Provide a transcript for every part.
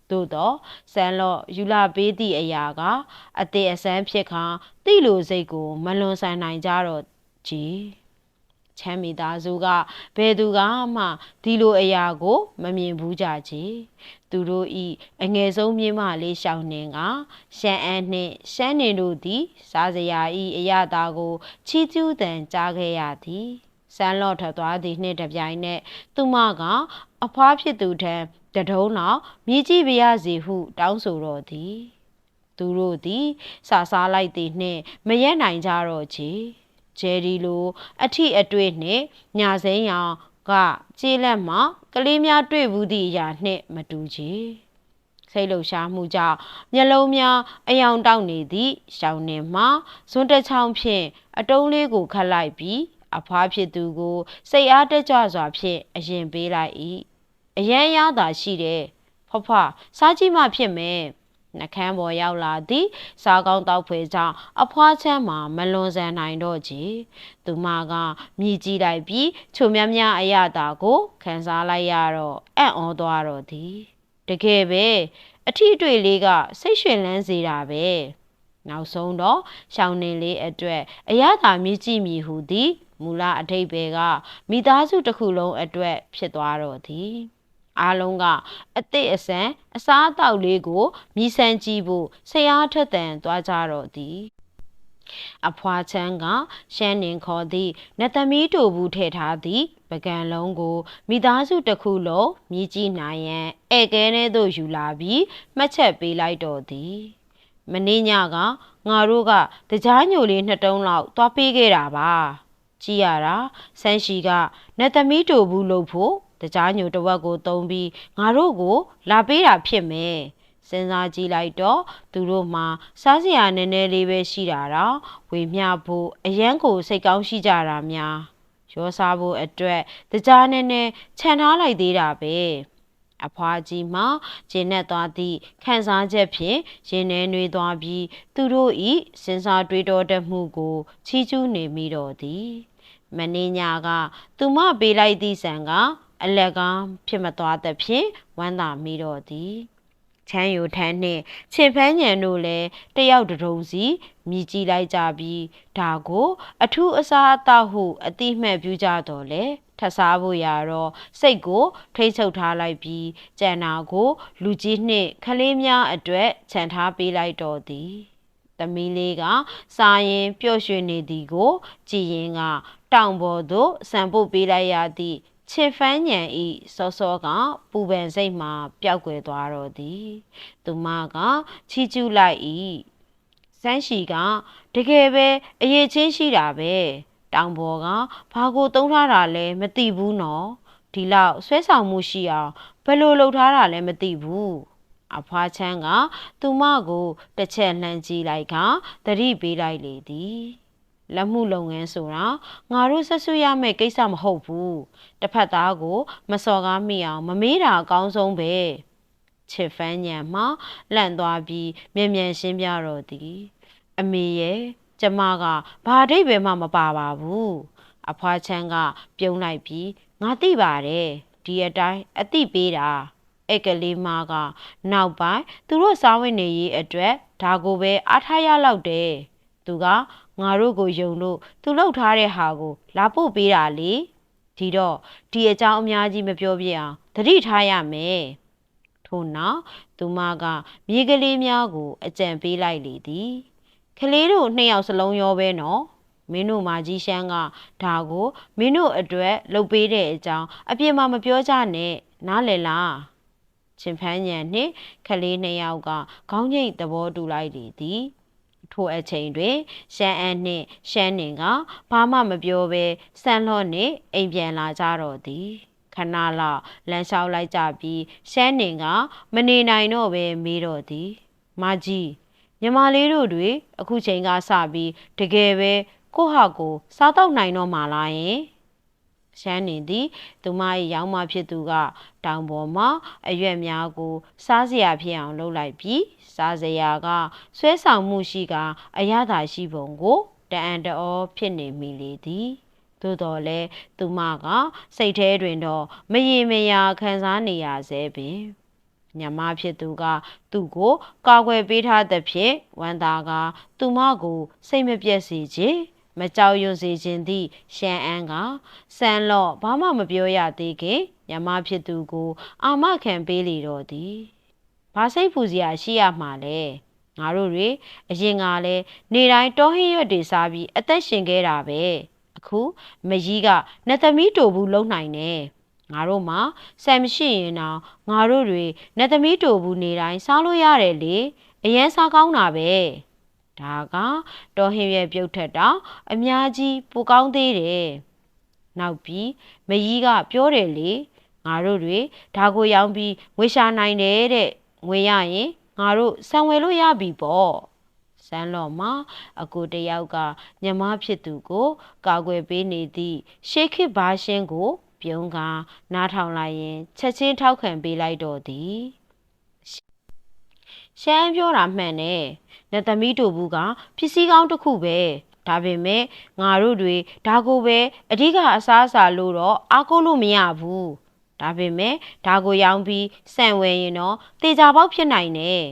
သို့တော့ဆန်းလော့ယူလာပေးသည့်အရာကအသေးအစမ်းဖြစ်ခါတိလိုစိတ်ကိုမလွန်ဆန်နိုင်ကြတော့ကြီးချမ်းမိသားစုကဘယ်သူကမှဒီလိုအရာကိုမမြင်ဘူးကြကြီးသူတို့ဤအငယ်ဆုံးမြင့်မလေးရှောင်းနှင်ကရှမ်းအန်းနှင့်ရှမ်းနင်တို့သည်စားစရာဤအရာသားကိုချီးကျူးတန်ကြားခဲ့ရသည်ဆန်းလော့ထွက်သွားသည်နှင့်တပြိုင်နက်သူမကအဖွားဖြစ်သူထံတထုံးနောက်မြည်ကြည့်ပါရစေဟုတောင်းဆိုတော်သည်သူတို့သည်စားလိုက်သည်နှင့်မရက်နိုင်ကြတော့ချေဂျယ်ဒီလိုအထိအတွေ့နှင့်ညာစိမ်းရောင်ကကျေးလက်မှကလေးများတွေ့ဘူးသည့်အရာနှင့်မတူချေစိတ်လှုပ်ရှားမှုကြောင့်မျက်လုံးများအယောင်တောက်နေသည့်ရှောင်းနှင်မှဇွန်းတစ်ချောင်းဖြင့်အတုံးလေးကိုခတ်လိုက်ပြီးအဖွားဖြစ်သူကိုစိတ်အားတက်ကြွစွာဖြင့်အရင်ပေးလိုက်၏အရန်ရသာရှိတယ်ဖွားစားကြည့်မှဖြစ်မယ်နှကန်းပေါ်ရောက်လာသည်စားကောင်းတောက်ဖွယ်ကြောင့်အဖွားချမ်းမှာမလွန်ဆန်နိုင်တော့ချေသူမကမြည်ကြည့်လိုက်ပြီးချုံများများအရသာကိုခံစားလိုက်ရတော့အံ့ဩသွားတော့သည်တကယ်ပဲအထီးအတွေ့လေးကစိတ်ရွှင်လန်းစေတာပဲနောက်ဆုံးတော့ရှောင်းနေလေးအတွက်အရသာမြည်ကြည့်မည်ဟူသည်မူလအထိပ္ပယ်ကမိသားစုတစ်ခုလုံးအတွက်ဖြစ်သွားတော့သည်အားလုံးကအသည့်အဆန်အစားအသောက်လေးကိုမြည်ဆန်းကြည့်ဖို့စိတ်အားထက်သန်သွားကြတော့သည်အဖွားချမ်းကရှမ်းနှင်ခေါ်သည့်နတ်သမီးတို့ဘူးထည့်ထားသည့်ပကံလုံးကိုမိသားစုတစ်ခုလုံးမြည်ကြည့်နိုင်ရန်ဧကဲထဲသို့ယူလာပြီးမှတ်ချက်ပေးလိုက်တော့သည်မနေ့ညကငါတို့ကတကြားညိုလေး2တုံးလောက်သွားပေးခဲ့တာပါကြည့်ရတာဆန်းရှိကနတ်သမီးတို့ဘူးလို့ဖို့တကြားညိုတစ်ဝက်ကိုသုံးပြီးငါတို့ကိုလာပေးတာဖြစ်မယ်စဉ်းစားကြည့်လိုက်တော့သူတို့မှာစားစရာနည်းနည်းလေးပဲရှိတာတော့ဝေမျှဖို့အရန်ကိုစိတ်ကောင်းရှိကြတာများရောစားဖို့အတွက်တကြားနည်းနည်းခြံထားလိုက်သေးတာပဲအဖွားကြီးမှကျဉ်နဲ့သွားသည့်ခံစားချက်ဖြင့်ရင်ထဲနှွေးသွားပြီးသူတို့ဤစဉ်းစားတွေးတောတတ်မှုကိုချီးကျူးနေမိတော့သည်မနေ့ညကသူမပေးလိုက်သည့်ဆံကအလကားဖြစ်မသွားသဖြင့်ဝမ်းသာမိတော့သည်ချမ်းယူထန်းနှင့်ချင်ဖန်းညံတို့လည်းတယောက်တုံးစီမြည်ကြည့်လိုက်ကြပြီးဒါကိုအထူးအစားအသောက်ဟုအတိမှတ်ပြုကြတော့လေထပ်စားဖို့ရတော့စိတ်ကိုထိတ်ချုပ်ထားလိုက်ပြီးကြံနာကိုလူကြီးနှင့်ခလေးများအတွက်ခြံထားပေးလိုက်တော့သည်သမီးလေးကစားရင်ပျော့ရွှင်နေသည်ကိုကြည်ရင်ကတောင်ပေါ်သို့ဆံပုတ်ပေးလိုက်ရသည့်ချစ်ဖန်းညံဤစောစောကပူပန်စိတ်မှပျောက်ကွယ်သွားတော့သည်သူမကချီးကျူးလိုက်၏စန်းရှိကတကယ်ပဲအရေးချင်းရှိတာပဲတောင်ပေါ်ကဘာကိုသုံးထားတာလဲမသိဘူးနော်ဒီလောက်ဆွဲဆောင်မှုရှိအောင်ဘယ်လိုလုပ်ထားတာလဲမသိဘူးအဖွားချမ်းကသူမကိုတစ်ချက်လှမ်းကြည့်လိုက်ကသတိပေးလိုက်လေသည်လက်မှုလုပ်ငန်းဆိုတာငါတို့ဆက်ဆွရမယ့်ကိစ္စမဟုတ်ဘူးတစ်ဖက်သားကိုမစော်ကားမိအောင်မမေးတာအကောင်းဆုံးပဲချစ်ဖန်းညံမှလန့်သွားပြီးမြန်မြန်ရှင်းပြတော့သည်အမေရဲ့ကျမကဘာအဓိပ္ပာယ်မှမပါပါဘူးအဖွားချမ်းကပြုံးလိုက်ပြီးငါသိပါတယ်ဒီအတိုင်းအသိပေးတာအဲ့ကလေးမကနောက်ပိုင်းသူတို့စားဝင်နေရေးအတွက်ဒါကိုပဲအားထားရလောက်တယ်သူကငါတို့ကိုယုံလို့သူလှုပ်ထားတဲ့ဟာကိုလာပို့ပေးတာလေဒီတော့ဒီအကြောင်းအများကြီးမပြောပြအောင်သတိထားရမယ်ထို့နောက်သူမကမြေကလေးများကိုအကြံပေးလိုက်လေသည်ကလေးတို့2ယောက်စလုံးရောပဲနော်မင်းတို့မာကြီးရှမ်းကဒါကိုမင်းတို့အတွက်လှုပ်ပေးတဲ့အကြောင်းအပြင်မှာမပြောကြနဲ့နားလည်လားချင်ဖန်းညံနှင့်ကလေး2ယောက်ကခေါင်းငိတ်သဘောတူလိုက်လေသည်ထိုအချိန်တွင်ရှမ်းအန်းနှင့်ရှမ်းနင်ကဘာမှမပြောဘဲဆန်းလော့နှင့်အိမ်ပြန်လာကြတော့သည်ခဏလောက်လမ်းလျှောက်လိုက်ကြပြီးရှမ်းနင်ကမနေနိုင်တော့ပဲမေးတော့သည်မကြီးညီမလေးတို့တွေအခုချိန်ကစပြီးတကယ်ပဲကိုဟာကိုစားတော့နိုင်တော့မှာလားယင်ရှမ်းနေသည်သူမ၏ရောင်းမဖြစ်သူကတောင်ပေါ်မှာအရွက်များကိုစားစရာဖြစ်အောင်လုပ်လိုက်ပြီးစားစရာကဆွဲဆောင်မှုရှိကအရသာရှိပုံကိုတအံ့တော်ဖြစ်နေမိလေသည်သို့တော်လည်းသူမကစိတ်ထဲတွင်တော့မရေမရာခံစားနေရစေပင် ညမဖြစ်သူကသူ့ကိုကာကွယ်ပေးထားသဖြင့်ဝမ်းသာကသူမကိုစိတ်မပြတ်စေခြင်းမကြောက်ရွံ့စေခြင်းသည့်ရှန်အန်းကဆန်းလော့ဘာမှမပြောရသေးခင်ညမဖြစ်သူကိုအာမခံပေးလေတော့သည်ဘာစိတ်ပူစရာရှိရမှာလဲငါတို့တွေအရင်ကလည်းနေတိုင်းတောဟင်းရွက်တွေစားပြီးအသက်ရှင်ခဲ့တာပဲအခုမကြီးကနှစ်သမီးတူဘူးလုံနိုင်တယ်ငါတို့မှာဆံမရှိရင်တော့ငါတို့တွေနှစ်သမီးတူဘူးနေတိုင်းစားလို့ရတယ်လေအရန်စားကောင်းတာပဲဒါကတောဟင်းရွက်ပြုတ်ထက်တော့အများကြီးပိုကောင်းသေးတယ်နောက်ပြီးမကြီးကပြောတယ်လေငါတို့တွေဒါကိုရောင်းပြီးငွေရှာနိုင်တယ်တဲ့ငွေရရင်ငါတို့ဆံဝယ်လို့ရပြီပေါ့ဆန်းလော့မှာအကိုတယောက်ကညမဖြစ်သူကိုကာကွယ်ပေးနေသည့်ရှေးခေတ်ဘာရှင်းကိုပြုံးကနားထောင်လိုက်ရင်ချက်ချင်းထောက်ခံပေးလိုက်တော့သည်ရှမ်းပြောတာမှန်တယ်နှစ်သမီးတို့ဘူးကပစ္စည်းကောင်းတစ်ခုပဲဒါပေမဲ့ငါတို့တွေဒါကိုပဲအဓိကအစားအစာလို့တော့အားကိုးလို့မရဘူးဒါပေမဲ့ဒါကိုရောင်းပြီးစံဝယ်ရင်တော့တေချာပေါက်ဖြစ်နိုင်တယ်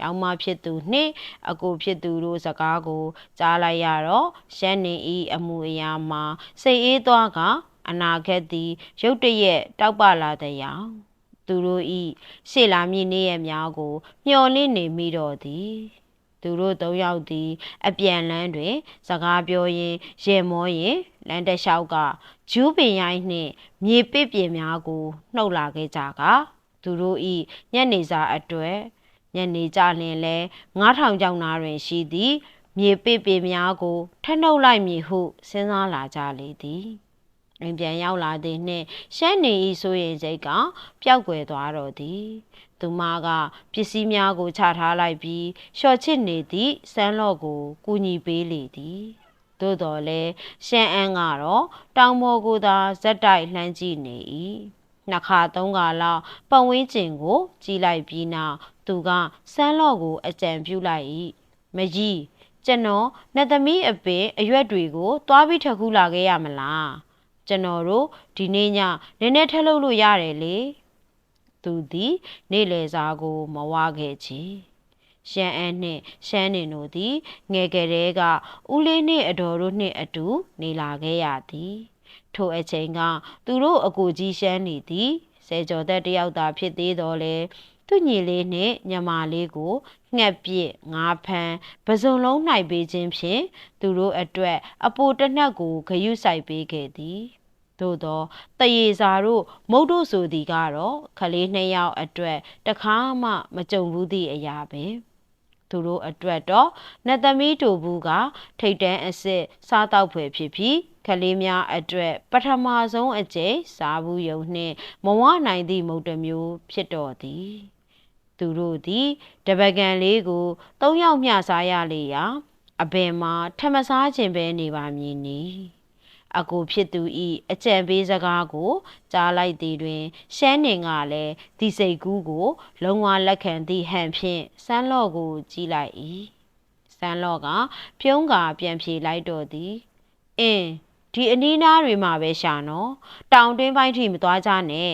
ရောင်မဖြစ်သူနှင့်အကိုဖြစ်သူတို့စကားကိုကြားလိုက်ရတော့ရှမ်းနေဤအမှုအရာမှာစိတ်အေးသွားကအနာဂတ်သည်ရုတ်တရက်တောက်ပလာတဲ့ရောင်သူတို့ဤရှေ့လာမည့်နေ့ရက်များကိုမျှော်လင့်နေမိတော့သည်သူတို့သုံးယောက်သည်အပြန်လန်းတွင်စကားပြောရင်းရေမောရင်လမ်းတစ်လျှောက်ကဂျူးပင်ရိုင်းနှင့်မြေပစ်ပြင်များကိုနှုတ်လာခဲ့ကြကသူတို့ဤညနေစာအတွက်ညနေကြလင်လဲ9000ကျောင်းသားတွင်ရှိသည့်မြေပစ်ပြင်များကိုထနှုတ်လိုက်မည်ဟုစဉ်းစားလာကြလေသည်အိမ်ပြန်ရောက်လာသည်နှင့်ရှမ်းနေဤဆိုရင်စိတ်ကပျောက်ကွယ်သွားတော့သည်သူမကပစ္စည်းများကိုချထားလိုက်ပြီးလျှော်ချစ်နေသည့်ဆန်းလော့ကိုကူညီပေးလေသည်သို့တော်လဲရှမ်းအန်းကတော့တောင်ပေါ်ကိုသာဇက်တိုက်လှမ်းကြည့်နေ၏နှစ်ခါသုံးခါလောက်ပတ်ဝန်းကျင်ကိုကြည့်လိုက်ပြီးနောက်သူကဆန်းလော့ကိုအကြံပြုလိုက်၏မကြီးကျွန်တော်နှစ်သမီးအပင်အရွက်တွေကိုသွားပြီးထခုလာခဲ့ရမလားကျွန်တော်တို့ဒီနေ့ညနည်းနည်းထက်လုပ်လို့ရတယ်လေသူသည်နေ့လယ်စာကိုမဝခဲ့ချေရှမ်းအန်းနှင့်ရှမ်းနေတို့သည်ငယ်ကလေးကဦးလေးနှင့်အတော်တို့နှင့်အတူနေလာခဲ့ရသည်ထိုအချိန်ကသူတို့အကိုကြီးရှမ်းနေသည်ဆယ်ကျော်သက်တယောက်သာဖြစ်သေးတော်လဲသူညီလေးနှင့်ညီမလေးကိုငှက်ပစ်ငါးဖမ်းပစုံလုံးနှိုက်ပေးခြင်းဖြင့်သူတို့အတွက်အပိုတစ်နှက်ကိုဂရုစိုက်ပေးခဲ့သည်သို့သောတရေစာတို့မုတ်တို့ဆိုသည်ကတော့ခလေးနှစ်ယောက်အတွက်တခါမှမကြုံဘူးသည့်အရာပဲသူတို့အတွက်တော့နှစ်သမီးတို့ဘူးကထိတ်တန်းအစ်စ်စားတောက်ဖွယ်ဖြစ်ပြီးကလေးများအတွက်ပထမဆုံးအကြိမ်စားဘူးယုံနှင့်မဝနိုင်သည့်မုတ်တစ်မျိုးဖြစ်တော်သည်သူတို့သည်တပကံလေးကို3ယောက်မျှစားရလေရာအဘယ်မှာထမစားခြင်းပဲနေပါမည်နီအကိုဖြစ်သူဤအကြံပေးစကားကိုကြားလိုက်သည်တွင်ရှမ်းနေကလည်းဒီစိတ်ကူးကိုလုံးဝလက်ခံသည့်ဟန်ဖြင့်ဆန်းလော့ကိုကြည့်လိုက်၏ဆန်းလော့ကပြုံးကပြန်ဖြေလိုက်တော့သည်ဒီအနီးနားတွေမှာပဲရှာနော်တောင်တွင်းပိုင်းထိမသွားကြနဲ့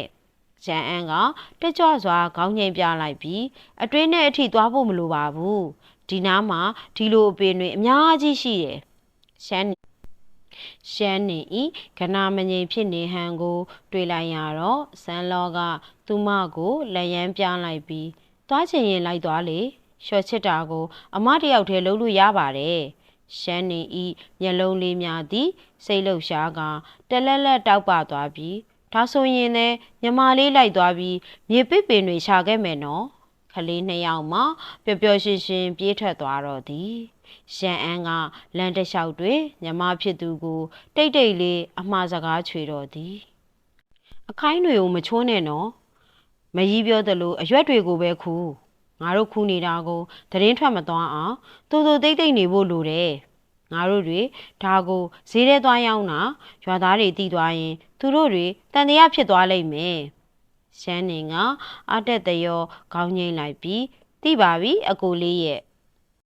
ကျန်အန်းကတက်ကြွစွာခေါင်းငိမ့်ပြလိုက်ပြီးအတွင်းနဲ့အထိသွားဖို့မလိုပါဘူးဒီနားမှာဒီလိုအပင်တွေအများကြီးရှိတယ်ရှမ်းနေဤကနာမငိမ်ဖြစ်နေဟန်ကိုတွေ့လိုက်ရတော့ဆန်းလောကသူမကိုလက်ရန်ပြလိုက်ပြီးသွားချင်ရင်လိုက်သွားလေလျှော်ချစ်တာကိုအမတယောက်တည်းလုပ်လို့ရပါတယ်ရှမ်းနေဤမျက်လုံးလေးများသည်စိတ်လှုပ်ရှားကတလက်လက်တောက်ပသွားပြီးဒါဆိုရင်လည်းညီမလေးလိုက်သွားပြီးမြေပစ်ပင်တွေရှာခဲ့မယ်နော်ခလေးနှစ်ယောက်မှပျော်ပျော်ရွှင်ရွှင်ပြေးထွက်သွားတော့သည်ရှမ်းအန်းကလမ်းတစ်လျှောက်တွင်ညီမဖြစ်သူကိုတိတ်တိတ်လေးအမှားစကားချွေတော့သည်အခိုင်းတွေကိုမချိုးနဲ့နော်မကြီးပြောသလိုအရွက်တွေကိုပဲခူးငါတို့ခူးနေတာကိုသတင်းထွက်မသွားအောင်တူတူတိတ်တိတ်နေဖို့လိုတယ်ငါတို့တွေဒါကိုဈေးထဲသွားရောက်တာရွာသားတွေတီးသွားရင်သူတို့တွေတန်တရားဖြစ်သွားလိမ့်မယ်ရှမ်းနေကအတက်တရောခေါင်းငိမ့်လိုက်ပြီးသိပါပြီအကိုလေးရဲ့